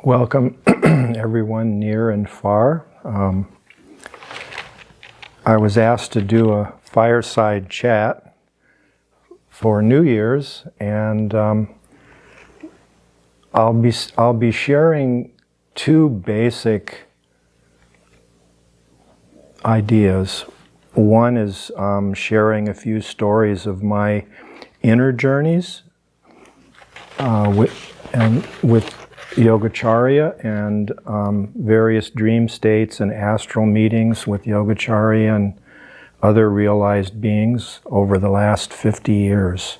Welcome everyone near and far. I was asked to do a fireside chat for New Year's, and I'll be sharing two basic ideas. One is sharing a few stories of my inner journeys with Yogacharya and various dream states and astral meetings with Yogacharya and other realized beings over the last 50 years.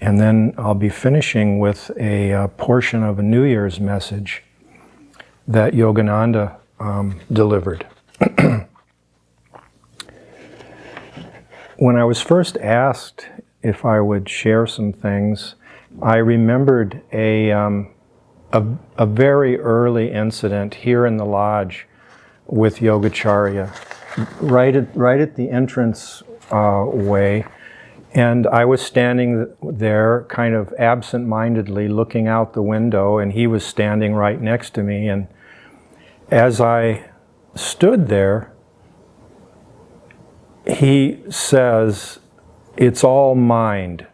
And then I'll be finishing with a portion of a New Year's message that Yogananda delivered. When I was first asked if I would share some things, I remembered a very early incident here in the lodge with Yogacharya, right at the entrance way, and I was standing there kind of absent-mindedly looking out the window, and he was standing right next to me, and as I stood there, he says, "It's all mind."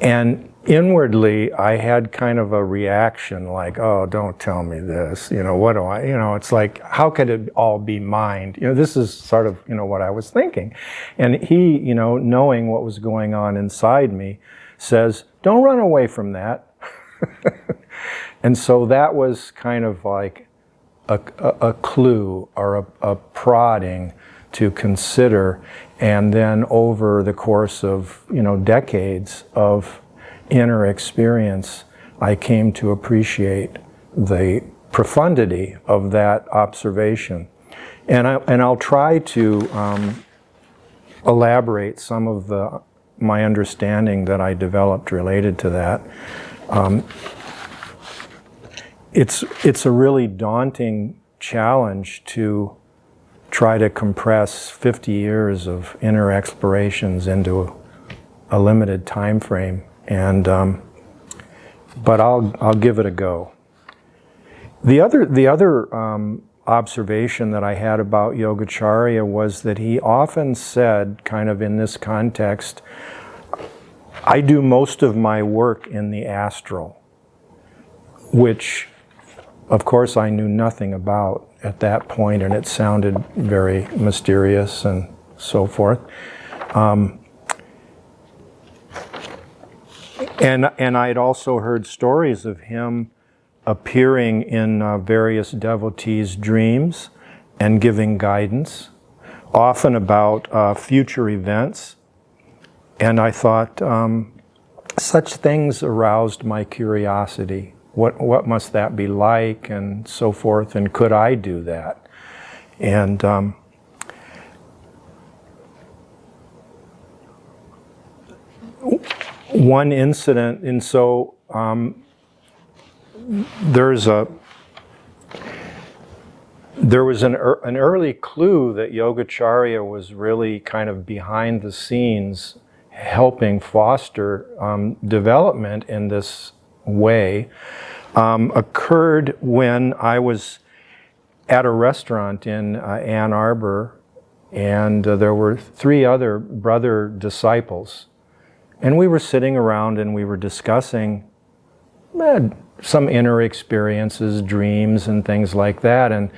And inwardly, I had kind of a reaction like, oh, don't tell me this. What do I, it's like, how could it all be mind? This is sort of, what I was thinking. And he, knowing what was going on inside me, says, don't run away from that. And so that was kind of like a clue or a prodding to consider. And then over the course of, decades of inner experience, I came to appreciate the profundity of that observation. And I'll try to elaborate some of my understanding that I developed related to that. It's a really daunting challenge to try to compress 50 years of inner explorations into a limited time frame. And but I'll give it a go. The other observation that I had about Yogacharya was that he often said, kind of in this context, I do most of my work in the astral, which of course I knew nothing about at that point, and it sounded very mysterious and so forth. And I'd also heard stories of him appearing in various devotees' dreams and giving guidance, often about future events. And I thought, such things aroused my curiosity. What must that be like, and so forth, and could I do that? And one incident, and so there was an early clue that Yogacharya was really kind of behind the scenes helping foster development in this way, occurred when I was at a restaurant in Ann Arbor, and there were 3 other brother disciples. And we were sitting around and we were discussing some inner experiences, dreams and things like that. And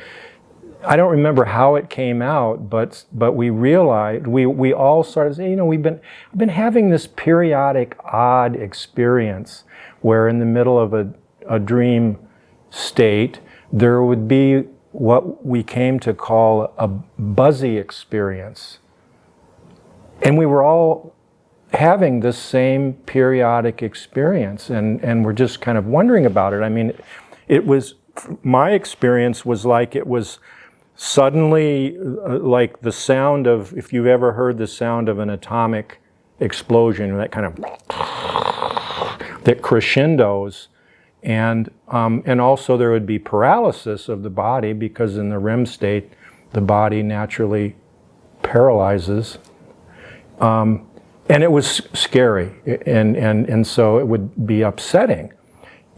I don't remember how it came out, but we realized, we all started saying, I've been having this periodic odd experience where in the middle of a dream state, there would be what we came to call a buzzy experience. And we were all having this same periodic experience, and we're just kind of wondering about it. I mean, my experience was like it was suddenly like the sound of, if you've ever heard the sound of an atomic explosion, that kind of, that crescendos, and also there would be paralysis of the body, because in the REM state, the body naturally paralyzes. And it was scary, and so it would be upsetting.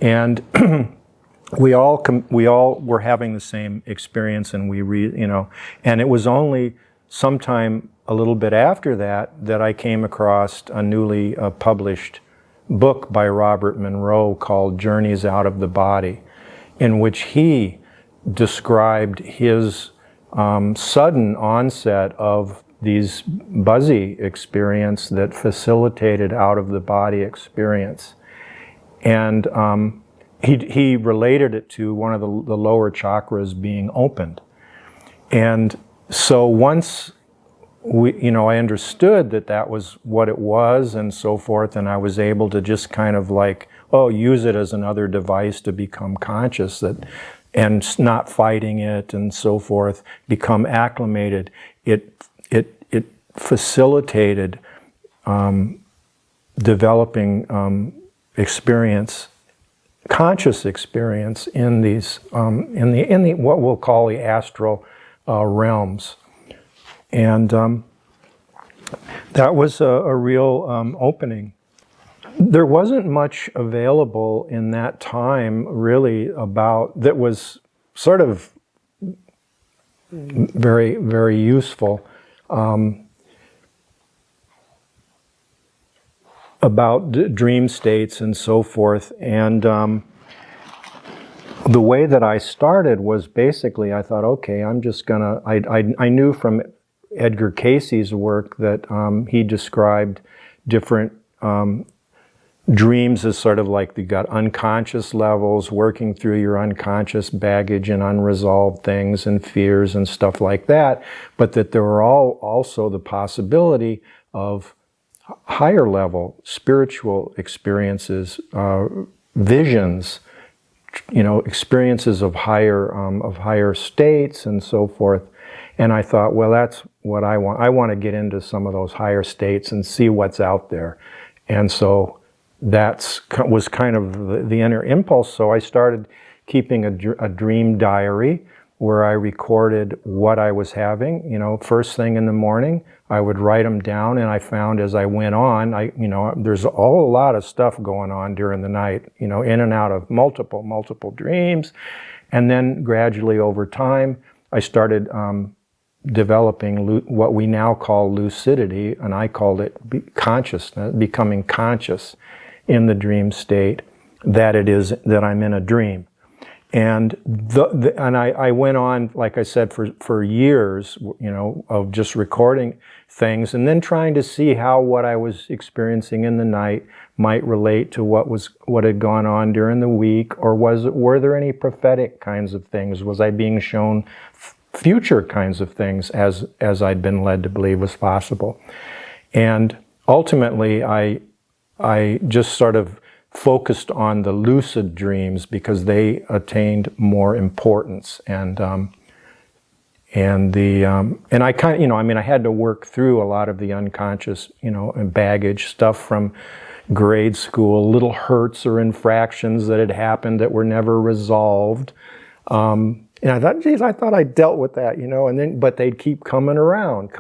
And we all were having the same experience, and and it was only sometime a little bit after that I came across a newly published book by Robert Monroe called Journeys Out of the Body, in which he described his sudden onset of these buzzy experience that facilitated out of the body experience. And he related it to one of the lower chakras being opened. And so once I understood that was what it was and so forth, and I was able to just kind of use it as another device to become conscious and not fighting it and so forth, become acclimated. It facilitated developing experience, conscious experience in these in the what we'll call the astral realms, and that was a real opening. There wasn't much available in that time really that was sort of very, very useful about dream states and so forth. And the way that I started was basically, I thought, okay, I'm just gonna, I knew from Edgar Cayce's work that he described different dreams as sort of like you got unconscious levels, working through your unconscious baggage and unresolved things and fears and stuff like that, but that there were also the possibility of higher level spiritual experiences, visions, experiences of higher states and so forth. And I thought, well, that's what I want. I want to get into some of those higher states and see what's out there. And so that was kind of the inner impulse. So I started keeping a dream diary where I recorded what I was having. First thing in the morning, I would write them down, and I found as I went on, there's a whole lot of stuff going on during the night, in and out of multiple dreams. And then gradually over time, I started developing what we now call lucidity, and I called it consciousness, becoming conscious in the dream state that it is that I'm in a dream. And I went on, like I said, for years, of just recording things and then trying to see how what I was experiencing in the night might relate to what had gone on during the week, or were there any prophetic kinds of things? Was I being shown future kinds of things as I'd been led to believe was possible? And ultimately, I just sort of focused on the lucid dreams because they attained more importance, and I kind of, I had to work through a lot of the unconscious, baggage stuff from grade school, little hurts or infractions that had happened that were never resolved. And I thought, geez, I thought I dealt with that, but they'd keep coming around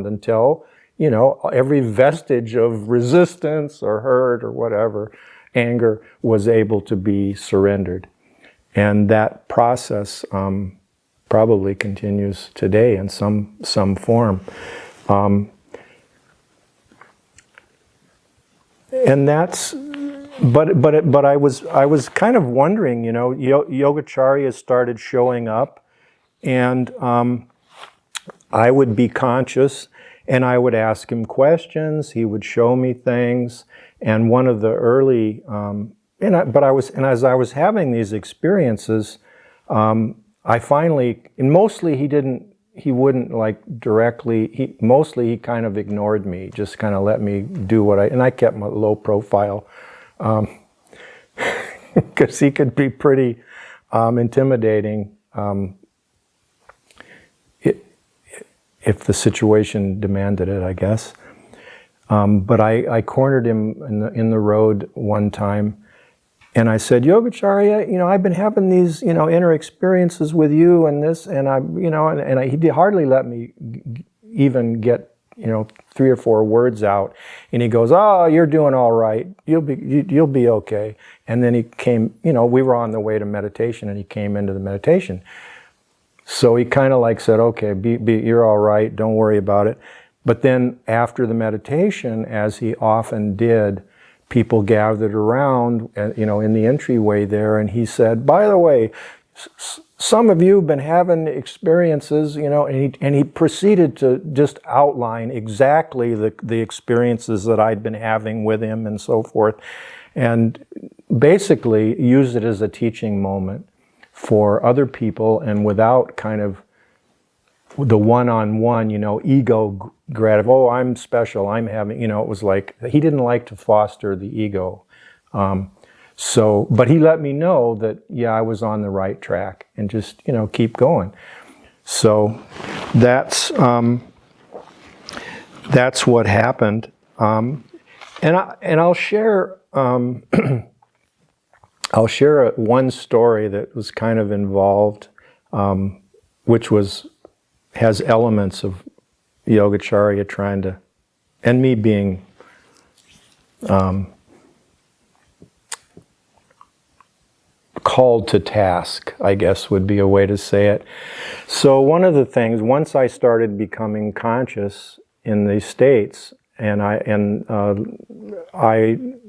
until, every vestige of resistance or hurt or whatever, anger, was able to be surrendered. And that process probably continues today in some form. And that's, but I was kind of wondering, Yogacharya started showing up, and I would be conscious, and I would ask him questions. He would show me things, and one of the early, as I was having these experiences, I finally, and mostly he wouldn't like directly, mostly he kind of ignored me, just kind of let me do and I kept my low profile, because he could be pretty intimidating if the situation demanded it, I guess. But I cornered him in the road one time, and I said, Yogacharya, I've been having these, inner experiences with you and this, and he hardly let me even get, 3 or 4 words out, and he goes, "Oh, you're doing all right. You'll be okay." And then he came, we were on the way to meditation, and he came into the meditation. So he kind of like said, "Okay, you're all right. Don't worry about it." But then after the meditation, as he often did, people gathered around, in the entryway there, and he said, "By the way, some of you have been having experiences," and he proceeded to just outline exactly the experiences that I'd been having with him and so forth, and basically used it as a teaching moment for other people, and without kind of the one-on-one, ego gratification. Oh, I'm special. I'm having, it was like, he didn't like to foster the ego. But he let me know that, yeah, I was on the right track, and just, keep going. So that's what happened. And I'll share, one story that was kind of involved, which has elements of Yogacharya trying to, and me being called to task, I guess would be a way to say it. So one of the things, once I started becoming conscious in these states, and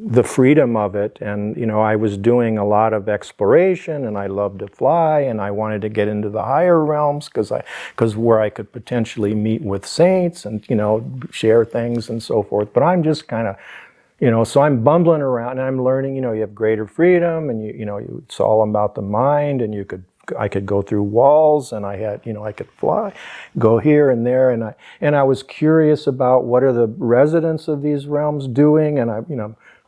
the freedom of it, and I was doing a lot of exploration, and I loved to fly, and I wanted to get into the higher realms because where I could potentially meet with saints and share things and so forth. But I'm just kind of so I'm bumbling around, and I'm learning. You have greater freedom, and it's all about the mind, and I could go through walls, and I had, I could fly, go here and there, and I was curious about what are the residents of these realms doing, and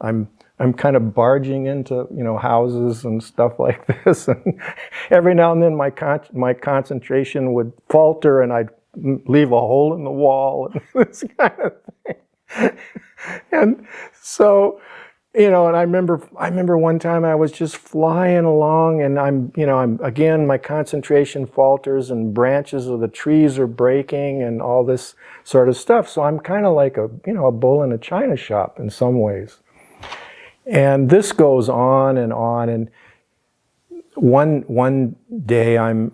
I'm kind of barging into, houses and stuff like this, and every now and then my concentration would falter, and I'd leave a hole in the wall, and this kind of thing. And so, and I remember one time I was just flying along, and I'm again, my concentration falters, and branches of the trees are breaking, and all this sort of stuff. So I'm kind of like a bull in a china shop in some ways. And this goes on, and one day I end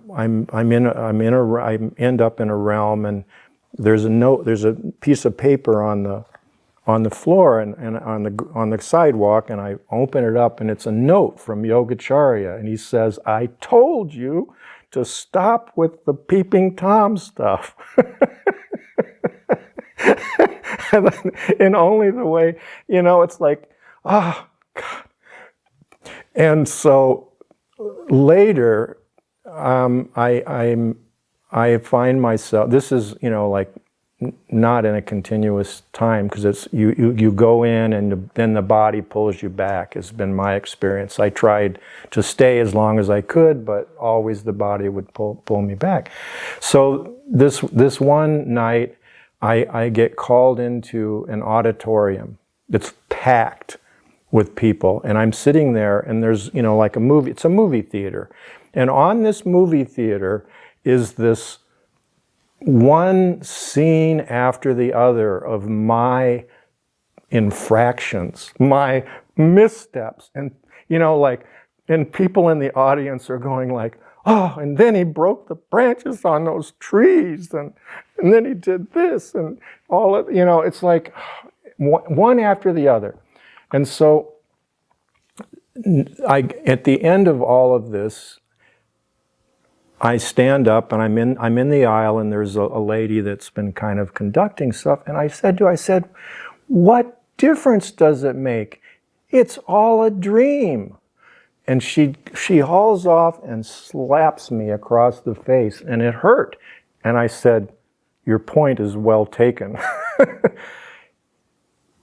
up in a realm, and there's a piece of paper on the floor and on the sidewalk, and I open it up, and it's a note from Yogacharya, and he says, "I told you to stop with the peeping Tom stuff." In only the way, it's like, oh, God. And so later, I find myself, this is, like, not in a continuous time, because it's you go in, and then the body pulls you back, has been my experience. I tried to stay as long as I could, but always the body would pull me back. So this one night, I get called into an auditorium that's packed with people, and I'm sitting there, and there's like a movie. It's a movie theater, and on this movie theater is this one scene after the other of my infractions, my missteps, and and people in the audience are going like, "Oh, and then he broke the branches on those trees, and then he did this," and all of, it's like one after the other. And so at the end of all of this, I stand up, and I'm in the aisle, and there's a lady that's been kind of conducting stuff, and I said, "What difference does it make? It's all a dream." And she hauls off and slaps me across the face, and it hurt. And I said, "Your point is well taken."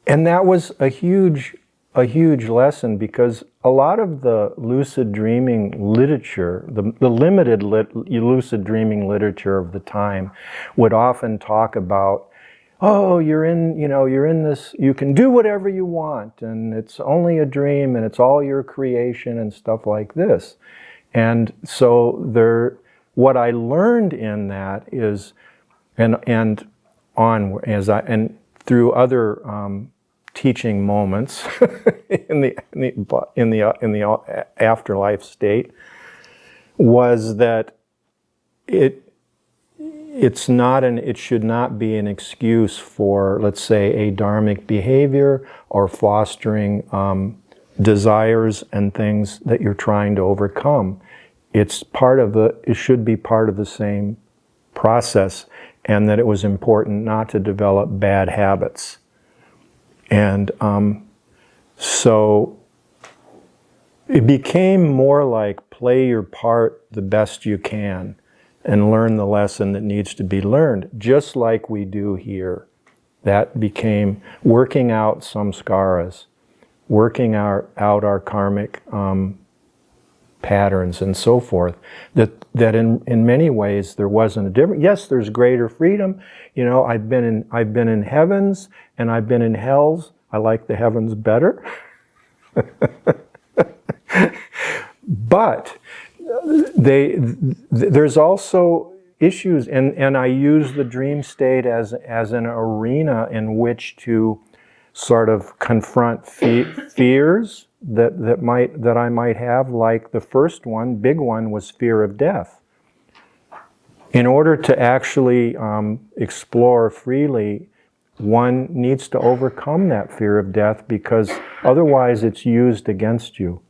And that was a huge lesson, because a lot of the lucid dreaming literature, the limited lucid dreaming literature of the time, would often talk about, oh, you're in this, you can do whatever you want, and it's only a dream, and it's all your creation, and stuff like this. And so what I learned in that is, and on and through other teaching moments in the afterlife state, was that it should not be an excuse for, let's say, a dharmic behavior or fostering desires and things that you're trying to overcome. It should be part of the same process, and that it was important not to develop bad habits. And so it became more like play your part the best you can and learn the lesson that needs to be learned, just like we do here. That became working out samskaras, working out our karmic patterns and so forth. That in many ways there wasn't a difference. Yes, there's greater freedom. You know, I've been in heavens and I've been in hells. I like the heavens better. But there's also issues, and I use the dream state as an arena in which to sort of confront fears that I might have. Like the first one, big one, was fear of death. In order to actually explore freely, one needs to overcome that fear of death, because otherwise it's used against you.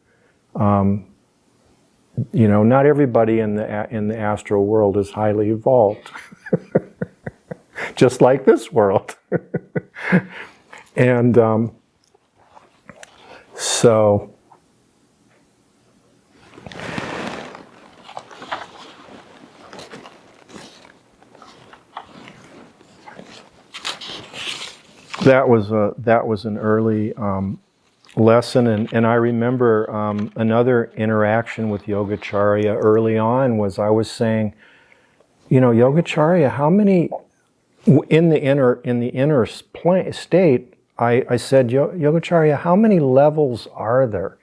You know, not everybody in the astral world is highly evolved, just like this world. And so that was an early lesson, and I remember another interaction with Yogacharya early on was I was saying, you know, Yogacharya, how many in the inner state? I said, Yogacharya, how many levels are there?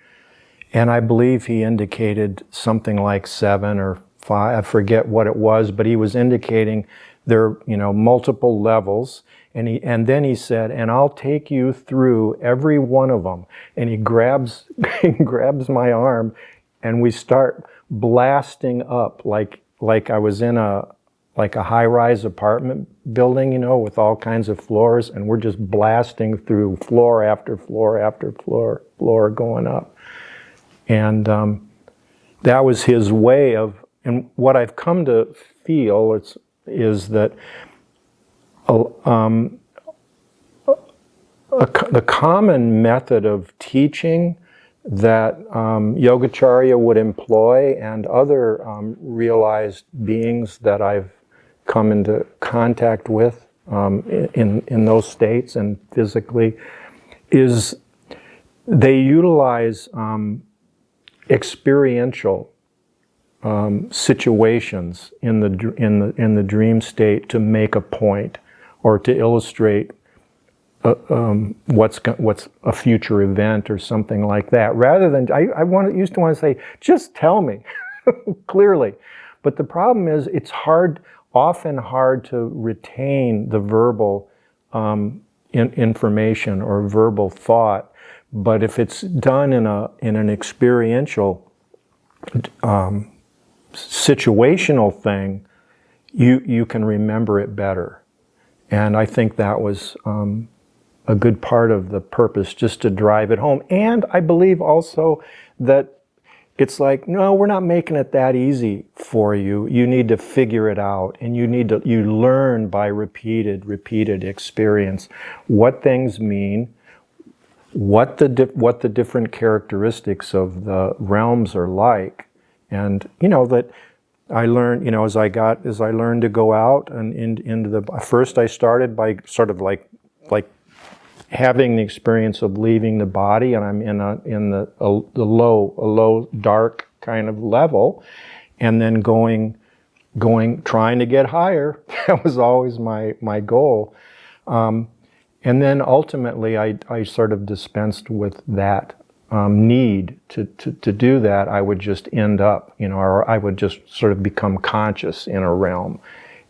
And I believe he indicated something like 7 or 5. I forget what it was, but he was indicating there, you know, multiple levels. And then he said, and I'll take you through every one of them. And he grabs my arm, and we start blasting up like I was in a high-rise apartment building, you know, with all kinds of floors, and we're just blasting through floor after floor after floor going up. And that was his way of, and what I've come to feel is that the common method of teaching that Yogacharya would employ, and other realized beings that I've come into contact with in those states and physically, is they utilize experiential situations in the dream state to make a point or to illustrate what's a future event or something like that. Rather than used to want to say, just tell me clearly. But the problem is, it's often hard to retain the verbal information or verbal thought. But if it's done in an experiential situational thing, you can remember it better. And I think that was a good part of the purpose, just to drive it home. And I believe also that it's like, no, we're not making it that easy for you. You need to figure it out, and you learn by repeated experience what things mean, what the different characteristics of the realms are like. And you know that I learned, you know, as I learned to go out and into the, first I started by sort of like having the experience of leaving the body, and I'm in a low dark kind of level, and then trying to get higher. That was always my goal. And then ultimately I sort of dispensed with that need to do that. I would just end up, you know, or I would just sort of become conscious in a realm.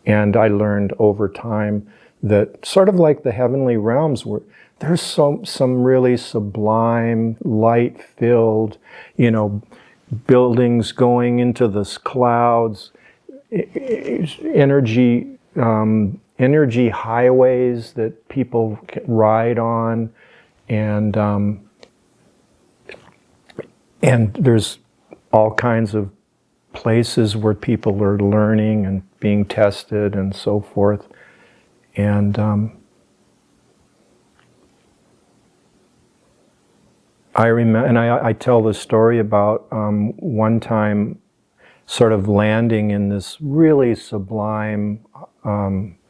And I learned over time that sort of like the heavenly realms, where there's some really sublime, light-filled, buildings going into the clouds, energy highways that people can ride on, and there's all kinds of places where people are learning and being tested and so forth. And I remember, and I tell this story about one time sort of landing in this really sublime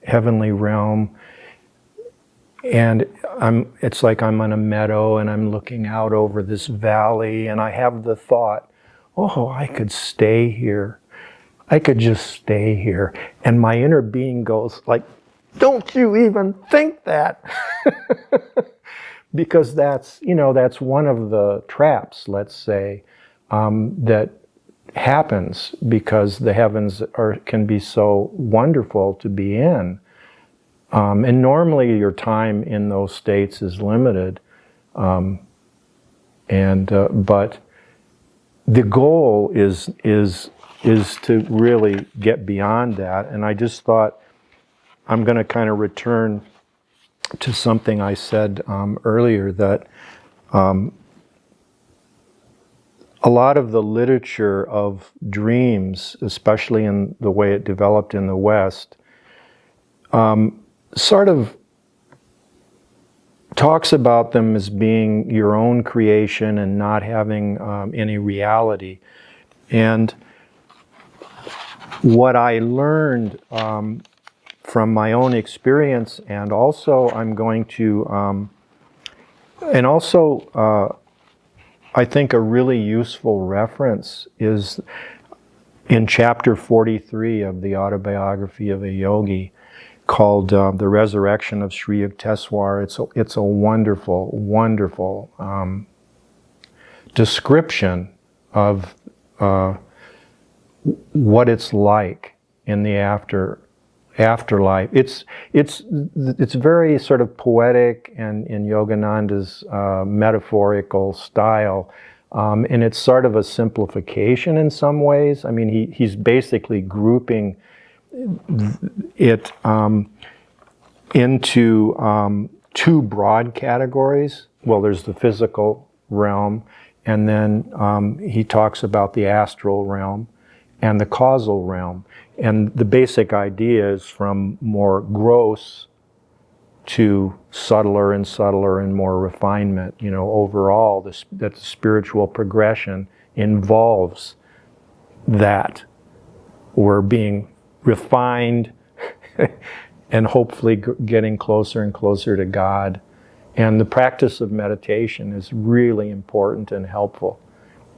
heavenly realm, and it's like I'm on a meadow and I'm looking out over this valley, and I have the thought, oh, I could stay here. I could just stay here. And my inner being goes like, don't you even think that? Because that's one of the traps, let's say, that happens because the heavens can be so wonderful to be in. And normally your time in those states is limited. But the goal is to really get beyond that. And I just thought I'm going to kind of return to something I said earlier, that a lot of the literature of dreams, especially in the way it developed in the West, sort of talks about them as being your own creation and not having any reality. And what I learned from my own experience, and also I'm going to, I think a really useful reference is in chapter 43 of the autobiography of a yogi, called The Resurrection of Sri Yukteswar. It's a wonderful, wonderful description of what it's like in the afterlife. It's very sort of poetic and in Yogananda's metaphorical style, and it's sort of a simplification in some ways. I mean, he's basically grouping it into two broad categories. Well, there's the physical realm, and then he talks about the astral realm and the causal realm. And the basic idea is from more gross to subtler and subtler and more refinement. Overall, that the spiritual progression involves that we're being refined and hopefully getting closer and closer to God. And the practice of meditation is really important and helpful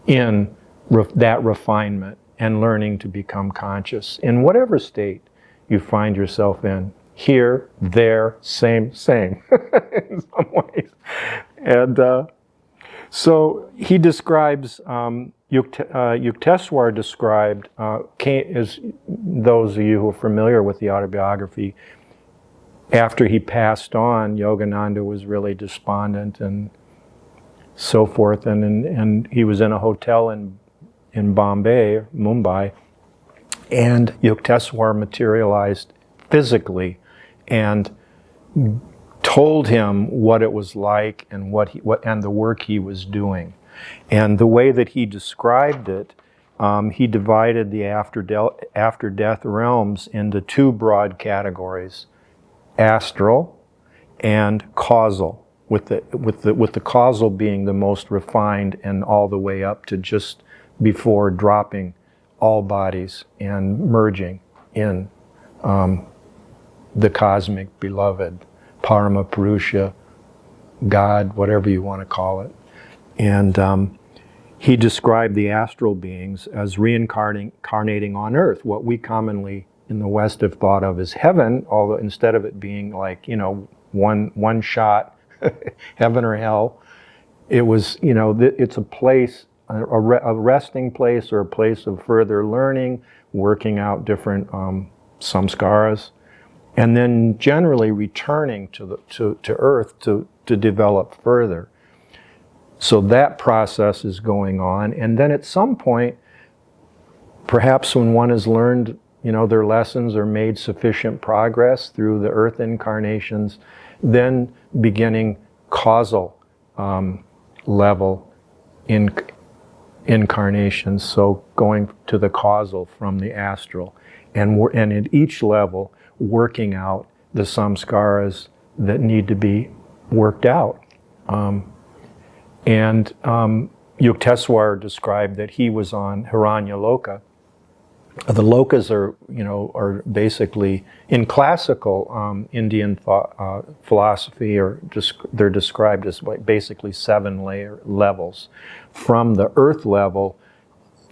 in that refinement and learning to become conscious in whatever state you find yourself in. Here, there, same, in some ways. And so he describes, Yukteswar described, as those of you who are familiar with the autobiography, after he passed on, Yogananda was really despondent and so forth, and he was in a hotel in Mumbai, and Yukteswar materialized physically and told him what it was like and and the work he was doing. And the way that he described it, he divided the after-death realms into two broad categories: astral and causal, with the causal being the most refined and all the way up to just before dropping all bodies and merging in the cosmic beloved, Paramapurusha, God, whatever you want to call it. And he described the astral beings as reincarnating on earth, what we commonly in the West have thought of as heaven, although instead of it being like, one shot, heaven or hell, it was, it's a place, a resting place or a place of further learning, working out different samskaras, and then generally returning to Earth to develop further. So that process is going on, and then at some point, perhaps when one has learned, their lessons or made sufficient progress through the Earth incarnations, then beginning causal level incarnations. So going to the causal from the astral, and at each level working out the samskaras that need to be worked out. Yukteswar described that he was on Hiranya Loka. The lokas are basically in classical Indian philosophy, or they're described as basically 7 levels, from the earth level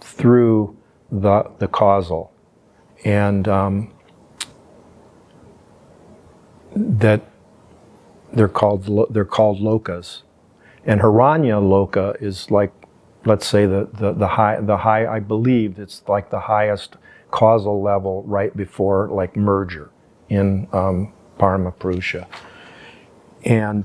through the causal, and that they're called lokas. And Hiranya Loka is like, let's say the high, I believe it's like the highest causal level right before like merger in Paramapurusha. And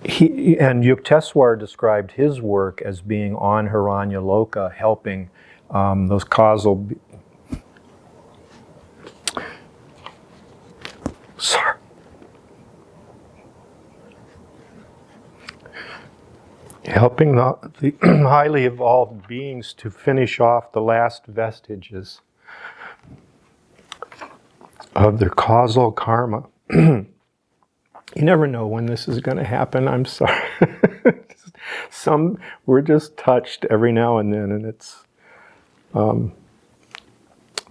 Yukteswar described his work as being on Hiranya Loka, helping those causal. Sorry. Helping the highly evolved beings to finish off the last vestiges of their causal karma. You never know when this is going to happen. I'm sorry. We're just touched every now and then, and it's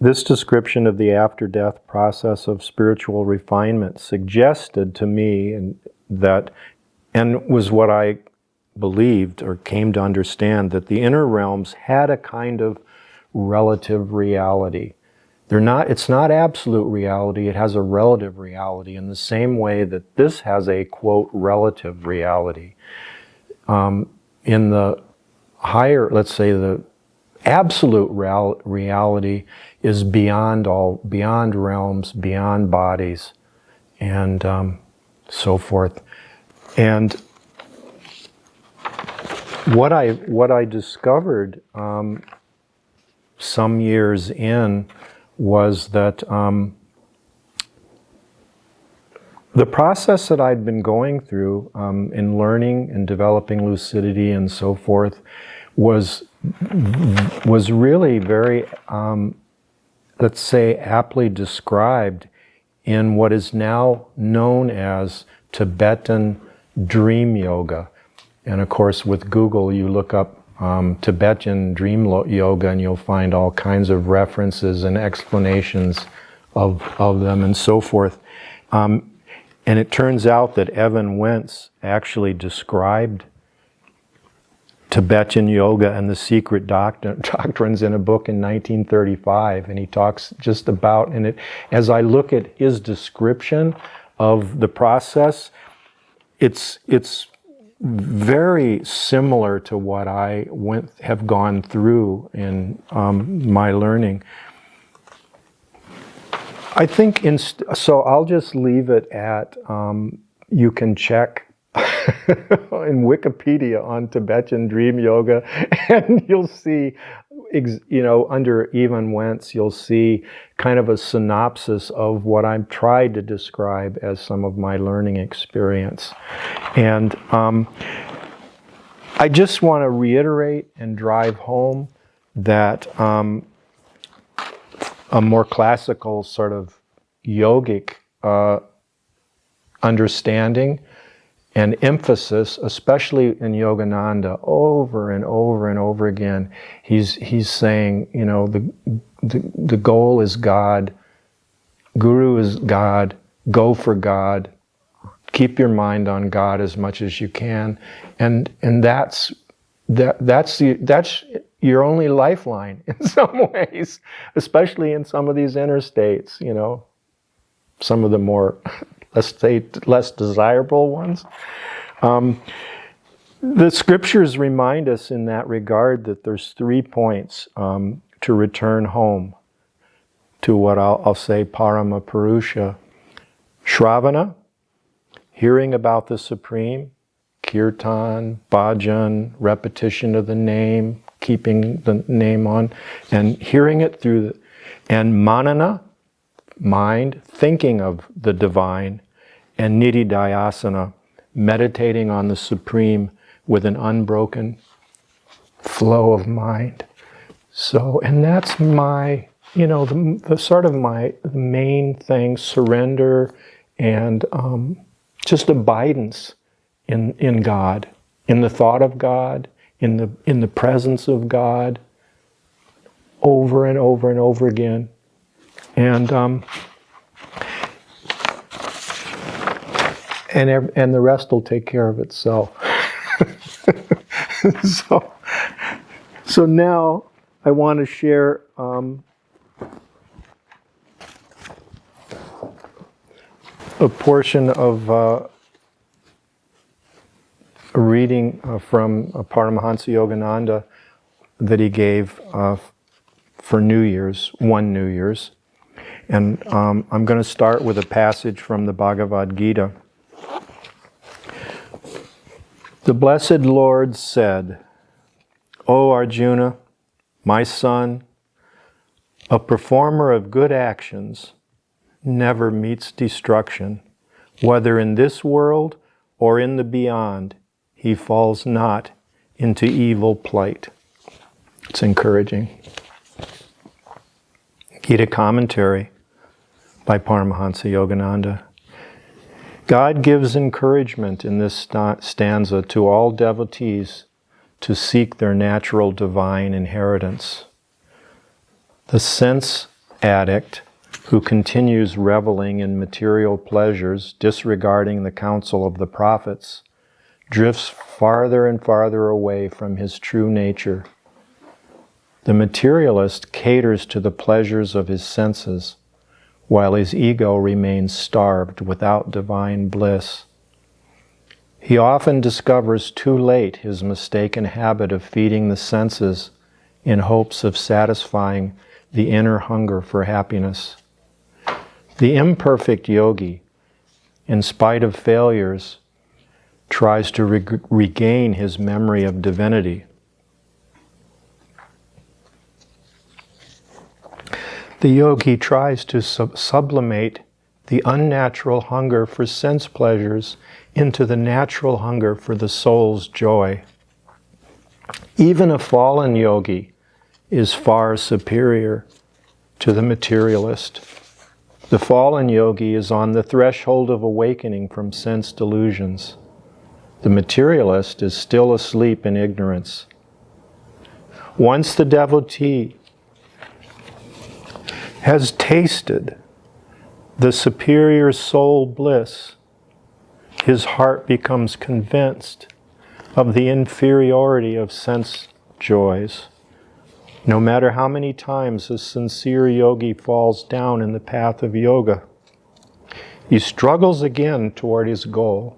this description of the after-death process of spiritual refinement suggested to me, and was what I believed or came to understand, that the inner realms had a kind of relative reality. It's not absolute reality, it has a relative reality in the same way that this has a, quote, relative reality. In the higher, let's say the absolute reality is beyond realms, beyond bodies, and so forth. And what I discovered some years in was that the process that I'd been going through in learning and developing lucidity and so forth was really very, let's say, aptly described in what is now known as Tibetan dream yoga. And of course, with Google, you look up Tibetan dream yoga, and you'll find all kinds of references and explanations of them and so forth. And it turns out that Evan Wentz actually described Tibetan yoga and the secret doctrines in a book in 1935, and he talks just about, and it, as I look at his description of the process, it's very similar to what I have gone through in my learning. I think, so I'll just leave it at, you can check in Wikipedia on Tibetan dream yoga, and you'll see, under Evan Wentz, you'll see kind of a synopsis of what I've tried to describe as some of my learning experience. And I just want to reiterate and drive home that a more classical sort of yogic understanding and emphasis, especially in Yogananda, over and over and over again, he's saying, the goal is God, Guru is God, go for God, keep your mind on God as much as you can, and that's your only lifeline in some ways, especially in some of these inner states, some of the more, let's say, less desirable ones. The scriptures remind us in that regard that there's 3 points to return home. to what I'll say Paramapurusha. Shravana, hearing about the Supreme, kirtan, bhajan, repetition of the name, keeping the name on, and hearing it through and manana, mind, thinking of the divine, and nididhyasana, meditating on the Supreme with an unbroken flow of mind. So, and that's my, the sort of my main thing, surrender and just abidance in God, in the thought of God, in the presence of God, over and over and over again. And the rest will take care of itself. So now I want to share a portion of a reading from Paramahansa Yogananda that he gave for New Year's, one New Year's. And I'm going to start with a passage from the Bhagavad Gita. The Blessed Lord said, "O Arjuna, my son, a performer of good actions never meets destruction. Whether in this world or in the beyond, he falls not into evil plight." It's encouraging. Gita commentary by Paramahansa Yogananda. God gives encouragement in this stanza to all devotees to seek their natural divine inheritance. The sense addict who continues reveling in material pleasures, disregarding the counsel of the prophets, drifts farther and farther away from his true nature. The materialist caters to the pleasures of his senses, while his ego remains starved without divine bliss. He often discovers too late his mistaken habit of feeding the senses in hopes of satisfying the inner hunger for happiness. The imperfect yogi, in spite of failures, tries to regain his memory of divinity. The yogi tries to sublimate the unnatural hunger for sense pleasures into the natural hunger for the soul's joy. Even a fallen yogi is far superior to the materialist. The fallen yogi is on the threshold of awakening from sense delusions. The materialist is still asleep in ignorance. Once the devotee has tasted the superior soul bliss, his heart becomes convinced of the inferiority of sense joys. No matter how many times a sincere yogi falls down in the path of yoga, he struggles again toward his goal.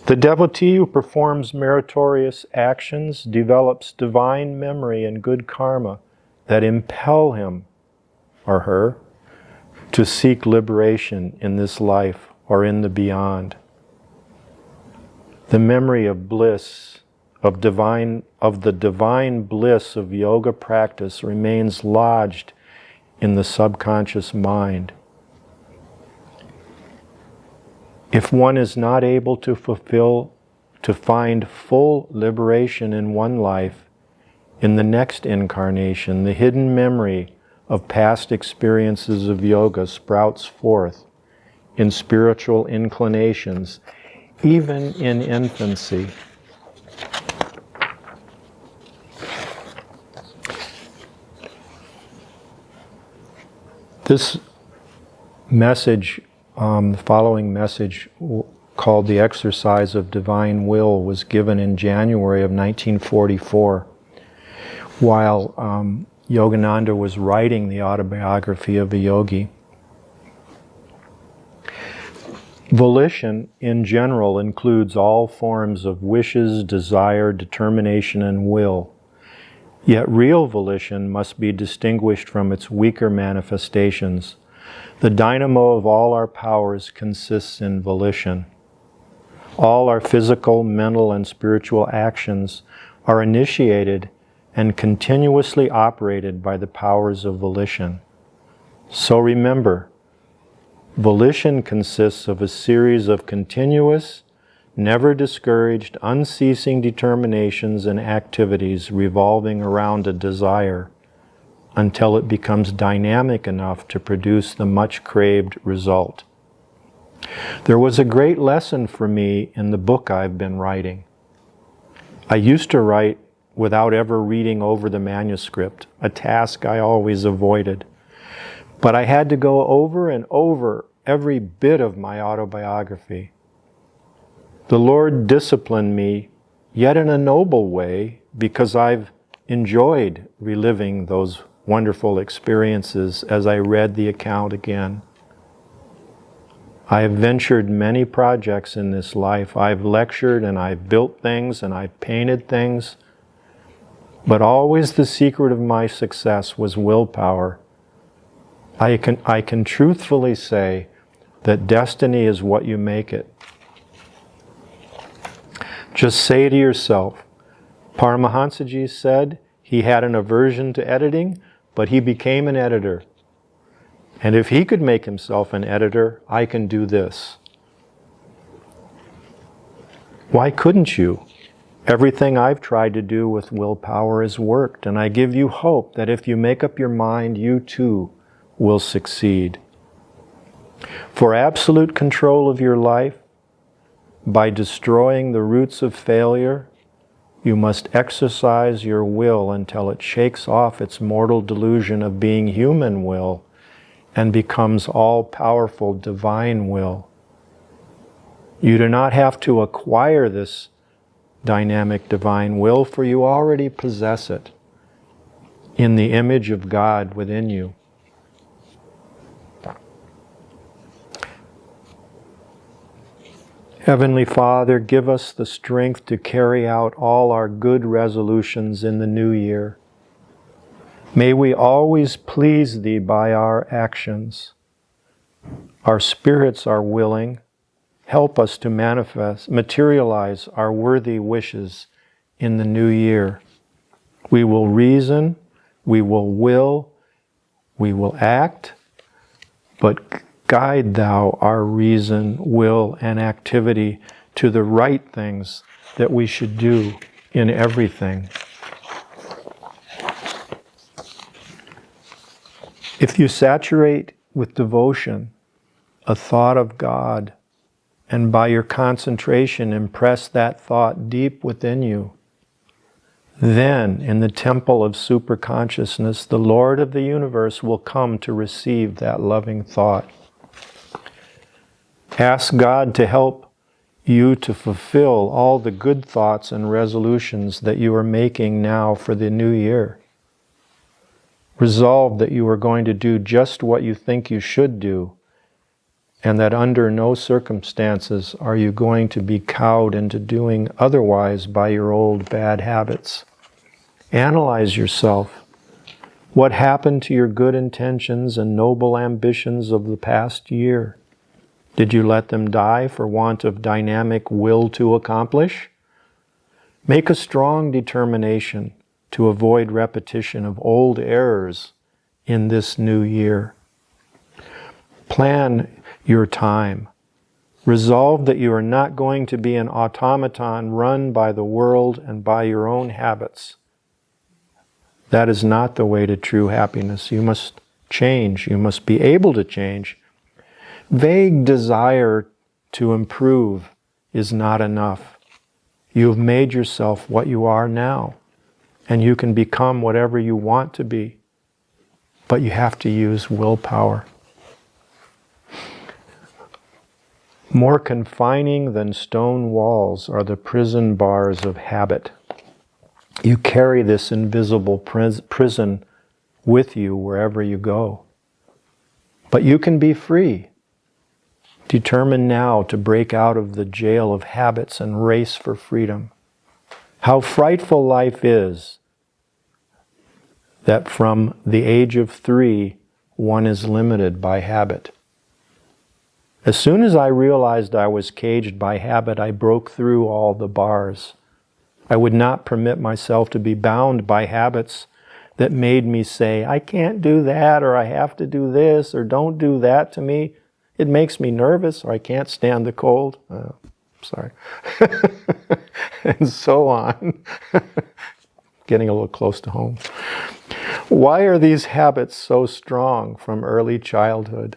The devotee who performs meritorious actions develops divine memory and good karma that impel him or her to seek liberation in this life or in the beyond. The memory of bliss, of the divine bliss of yoga practice remains lodged in the subconscious mind. If one is not able to find full liberation in one life, in the next incarnation, the hidden memory of past experiences of yoga sprouts forth in spiritual inclinations, even in infancy. This message, the following message called The Exercise of Divine Will, was given in January of 1944. While Yogananda was writing the autobiography of a yogi. Volition, in general, includes all forms of wishes, desire, determination, and will. Yet real volition must be distinguished from its weaker manifestations. The dynamo of all our powers consists in volition. All our physical, mental, and spiritual actions are initiated and continuously operated by the powers of volition. So remember, volition consists of a series of continuous, never discouraged, unceasing determinations and activities revolving around a desire until it becomes dynamic enough to produce the much craved result. There was a great lesson for me in the book I've been writing. I used to write without ever reading over the manuscript, a task I always avoided. But I had to go over and over every bit of my autobiography. The Lord disciplined me, yet in a noble way, because I've enjoyed reliving those wonderful experiences as I read the account again. I have ventured many projects in this life. I've lectured and I've built things and I've painted things. But always the secret of my success was willpower. I can truthfully say that destiny is what you make it. Just say to yourself, Paramahansa said he had an aversion to editing, but he became an editor. And if he could make himself an editor, I can do this. Why couldn't you? Everything I've tried to do with willpower has worked, and I give you hope that if you make up your mind, you too will succeed. For absolute control of your life, by destroying the roots of failure, you must exercise your will until it shakes off its mortal delusion of being human will and becomes all-powerful divine will. You do not have to acquire this dynamic divine will, for you already possess it in the image of God within you. Heavenly Father, give us the strength to carry out all our good resolutions in the new year. May we always please Thee by our actions. Our spirits are willing. Help us to materialize our worthy wishes in the new year. We will reason, we will, we will act, but guide Thou our reason, will, and activity to the right things that we should do in everything. If you saturate with devotion a thought of God, and by your concentration impress that thought deep within you, then in the temple of superconsciousness, the Lord of the universe will come to receive that loving thought. Ask God to help you to fulfill all the good thoughts and resolutions that you are making now for the new year. Resolve that you are going to do just what you think you should do, and that under no circumstances are you going to be cowed into doing otherwise by your old bad habits. Analyze yourself. What happened to your good intentions and noble ambitions of the past year? Did you let them die for want of dynamic will to accomplish? Make a strong determination to avoid repetition of old errors in this new year. Plan your time. Resolve that you are not going to be an automaton run by the world and by your own habits. That is not the way to true happiness. You must change. You must be able to change. Vague desire to improve is not enough. You have made yourself what you are now, and you can become whatever you want to be, but you have to use willpower. More confining than stone walls are the prison bars of habit. You carry this invisible prison with you wherever you go. But you can be free. Determine now to break out of the jail of habits and race for freedom. How frightful life is. that from the age of 3, one is limited by habit. As soon as I realized I was caged by habit, I broke through all the bars. I would not permit myself to be bound by habits that made me say, I can't do that, or I have to do this, or don't do that to me. It makes me nervous, or I can't stand the cold. Sorry. And so on. Getting a little close to home. Why are these habits so strong from early childhood?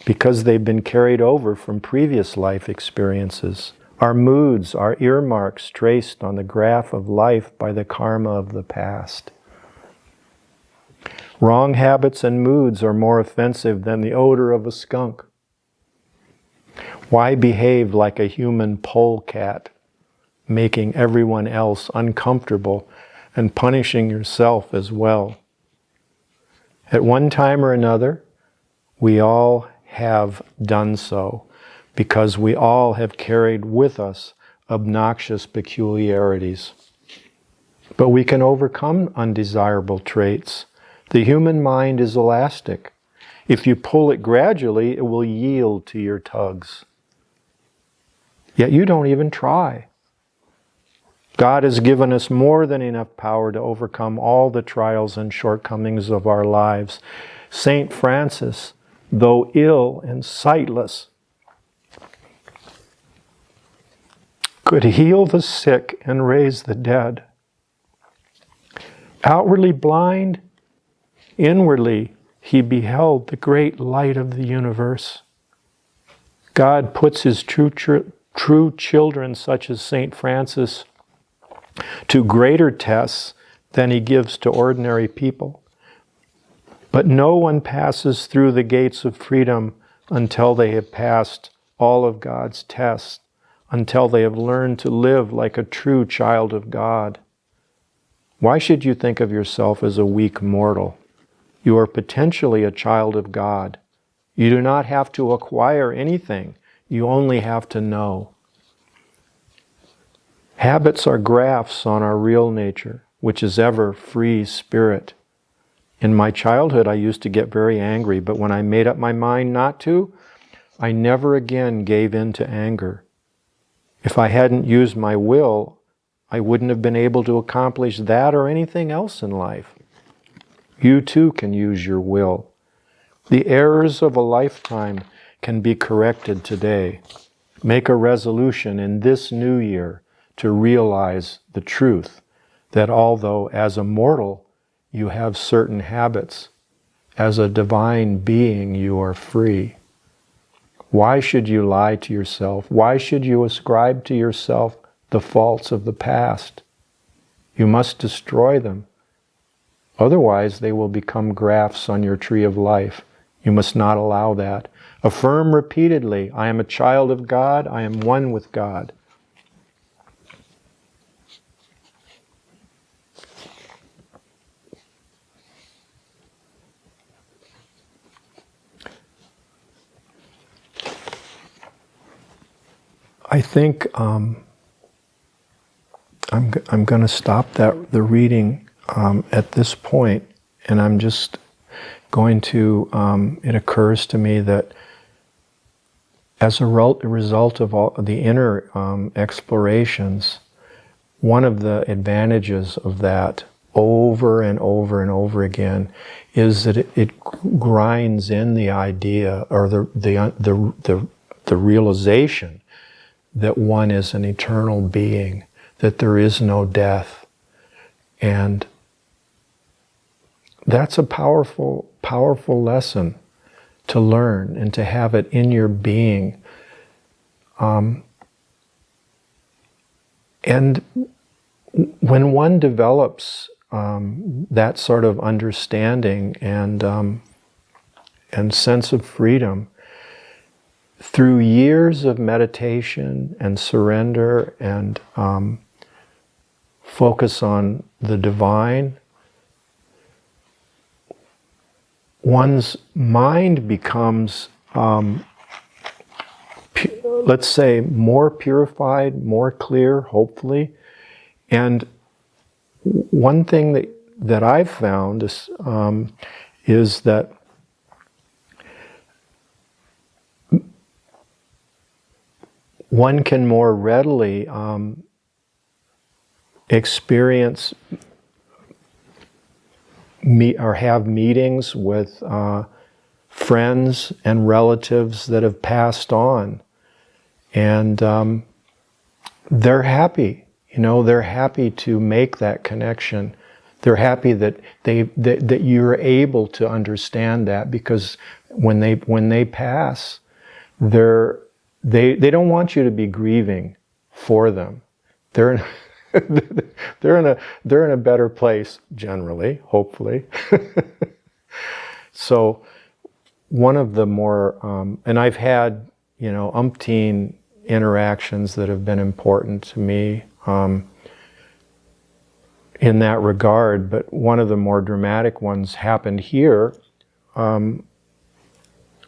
Because they've been carried over from previous life experiences. Our moods are earmarks traced on the graph of life by the karma of the past. Wrong habits and moods are more offensive than the odor of a skunk. Why behave like a human polecat, making everyone else uncomfortable and punishing yourself as well? At one time or another, we all have done so, because we all have carried with us obnoxious peculiarities. But we can overcome undesirable traits. The human mind is elastic. If you pull it gradually, it will yield to your tugs. Yet you don't even try. God has given us more than enough power to overcome all the trials and shortcomings of our lives. Saint Francis, though ill and sightless, could heal the sick and raise the dead. Outwardly blind, inwardly he beheld the great light of the universe. God puts his true children, such as Saint Francis, to greater tests than he gives to ordinary people. But no one passes through the gates of freedom until they have passed all of God's tests, until they have learned to live like a true child of God. Why should you think of yourself as a weak mortal? You are potentially a child of God. You do not have to acquire anything. You only have to know. Habits are graphs on our real nature, which is ever free spirit. In my childhood, I used to get very angry, but when I made up my mind not to, I never again gave in to anger. If I hadn't used my will, I wouldn't have been able to accomplish that or anything else in life. You too can use your will. The errors of a lifetime can be corrected today. Make a resolution in this new year to realize the truth that although as a mortal you have certain habits, as a divine being you are free. Why should you lie to yourself? Why should you ascribe to yourself the faults of the past? You must destroy them. Otherwise, they will become grafts on your tree of life. You must not allow that. Affirm repeatedly, I am a child of God, I am one with God. I think I'm going to stop the reading at this point, and I'm just going to. It occurs to me that as a result of all the inner explorations, one of the advantages of that, over and over and over again, is that it grinds in the idea or the realization that one is an eternal being, that there is no death. And that's a powerful, powerful lesson to learn and to have it in your being. And when one develops that sort of understanding and sense of freedom, through years of meditation and surrender and focus on the divine, one's mind becomes, let's say, more purified, more clear, hopefully. And one thing that I've found is that one can more readily experience or have meetings with friends and relatives that have passed on, and they're happy. They're happy to make that connection. They're happy that that you're able to understand that, because when they pass, they don't want you to be grieving for them. They're in a better place generally, hopefully. So one of the more and I've had umpteen interactions that have been important to me in that regard, but one of the more dramatic ones happened here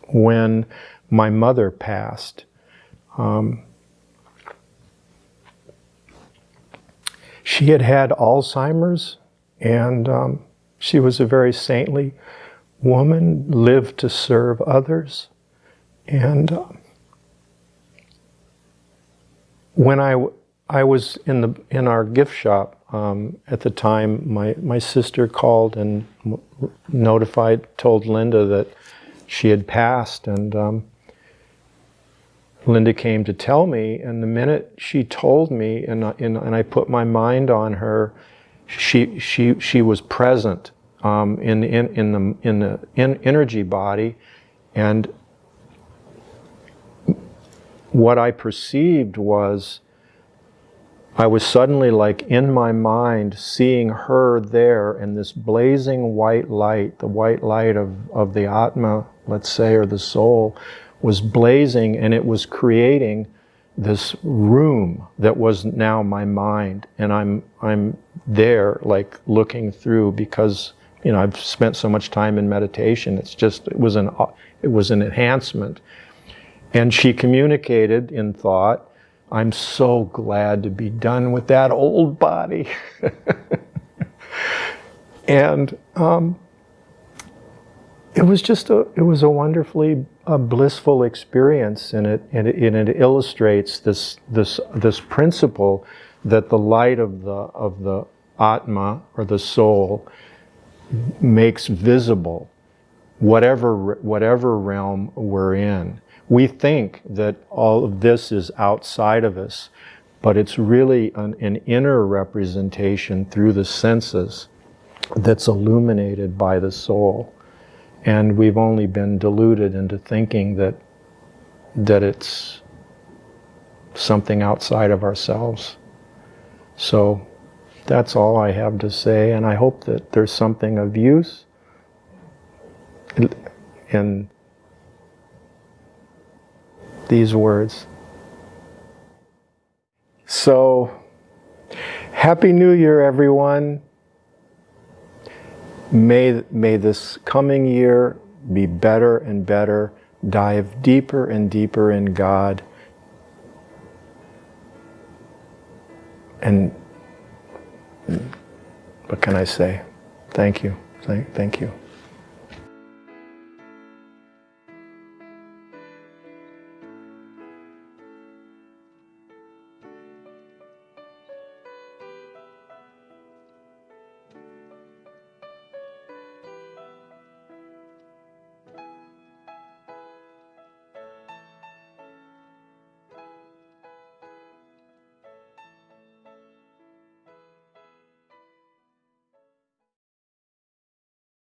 when my mother passed. She had Alzheimer's, and she was a very saintly woman, lived to serve others. And when I was in our gift shop at the time, my sister called and told Linda that she had passed, and Linda came to tell me, and the minute she told me, and I put my mind on her, she was present in the energy body, and what I perceived was I was suddenly, like, in my mind seeing her there in this blazing white light, the white light of the Atma, let's say, or the soul, was blazing, and it was creating this room that was now my mind, and I'm there, like, looking through, because I've spent so much time in meditation. It was an enhancement, and she communicated in thought, "I'm so glad to be done with that old body." And it was a wonderfully blissful experience, and it illustrates this principle that the light of the Atma, or the soul, makes visible whatever realm we're in. We think that all of this is outside of us, but it's really an inner representation through the senses that's illuminated by the soul. And we've only been deluded into thinking that it's something outside of ourselves. So that's all I have to say, and I hope that there's something of use in these words. So, Happy New Year, everyone. May this coming year be better and better. Dive deeper and deeper in God. And what can I say? Thank you. Thank you.